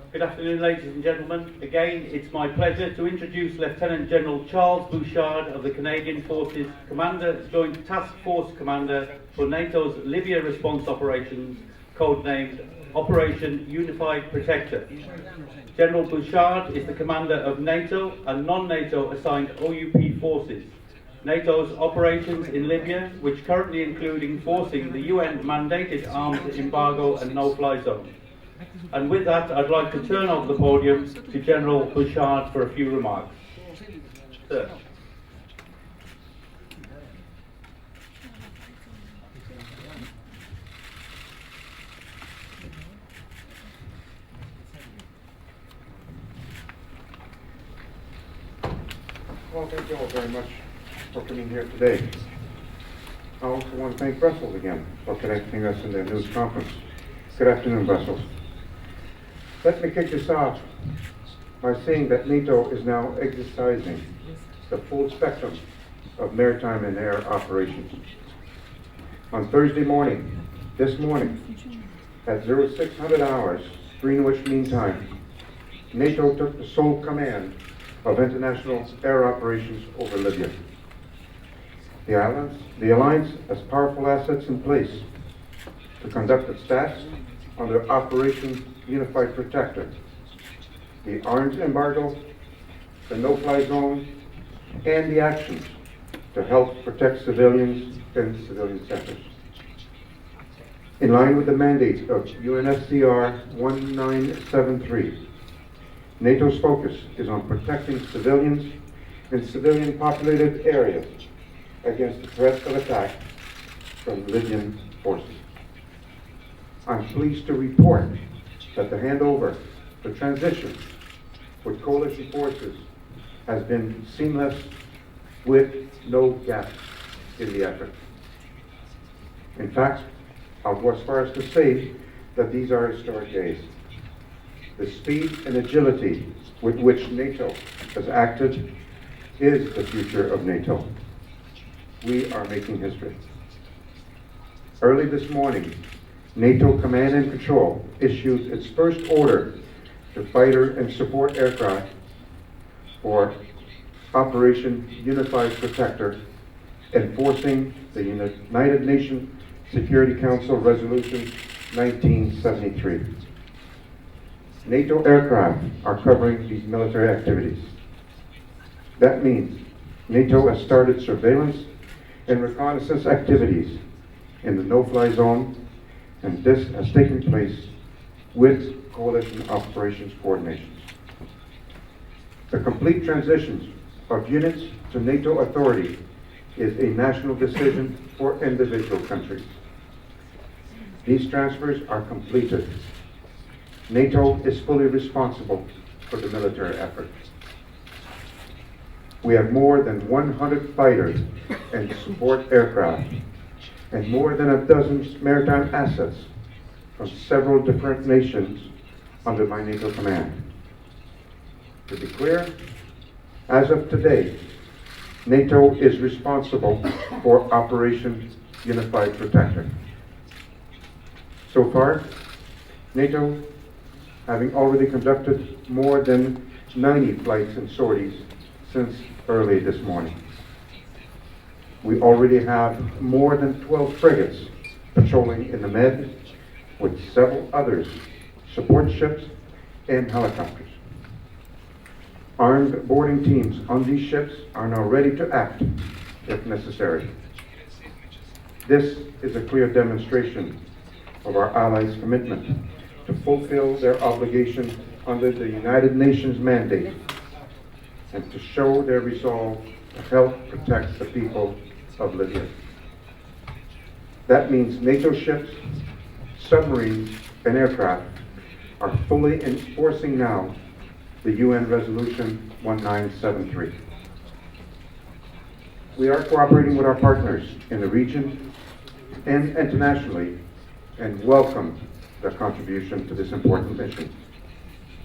Good afternoon, ladies and gentlemen. Again, it's my pleasure to introduce Lt.Gen. Charles Bouchard of the Canadian Forces, Commander, Joint Task Force Commander for NATO's Libya Response Operations, codenamed Operation Unified Protector. General Bouchard is the commander of NATO and non-NATO assigned OUP forces. NATO's operations in Libya, which currently include enforcing the UN-mandated arms embargo and no-fly zone. And with that, I'd like to turn over the podium to General Bouchard for a few remarks. Sir. Well, thank you all very much for coming here today. I also want to thank Brussels again for connecting us in their news conference. Good afternoon, Brussels. Let me kick this off by saying that NATO is now exercising the full spectrum of maritime and air operations. On Thursday morning, this morning, at 0600 hours, Greenwich Mean Time, NATO took the sole command of international air operations over Libya. The Alliance has powerful assets in place to conduct its tasks under Operation Unified Protector, the arms embargo, the no-fly zone, and the actions to help protect civilians in civilian centers. In line with the mandate of UNSCR 1973, NATO's focus is on protecting civilians in civilian-populated areas against the threat of attack from Libyan forces. I'm pleased to report that the handover, the transition with coalition forces has been seamless with no gaps in the effort. In fact, I'll go as far as to say that these are historic days. The speed and agility with which NATO has acted is the future of NATO. We are making history. Early this morning, NATO Command and Control issued its first order to fighter and support aircraft for Operation Unified Protector, enforcing the United Nations Security Council Resolution 1973. NATO aircraft are covering these military activities. That means NATO has started surveillance and reconnaissance activities in the no-fly zone, and this has taken place with coalition operations coordination. The complete transition of units to NATO authority is a national decision for individual countries. These transfers are completed. NATO is fully responsible for the military effort. We have more than 100 fighters and support aircraft, and more than a dozen maritime assets from several different nations under my NATO command. To be clear, as of today, NATO is responsible for Operation Unified Protector. So far, NATO, having already conducted more than 90 flights and sorties since early this morning. We already have more than 12 frigates patrolling in the Med, with several others, support ships and helicopters. Armed boarding teams on these ships are now ready to act if necessary. This is a clear demonstration of our allies' commitment to fulfill their obligation under the United Nations mandate and to show their resolve to help protect the people of Libya. That means NATO ships, submarines, and aircraft are fully enforcing now the UN Resolution 1973. We are cooperating with our partners in the region and internationally and welcome their contribution to this important mission.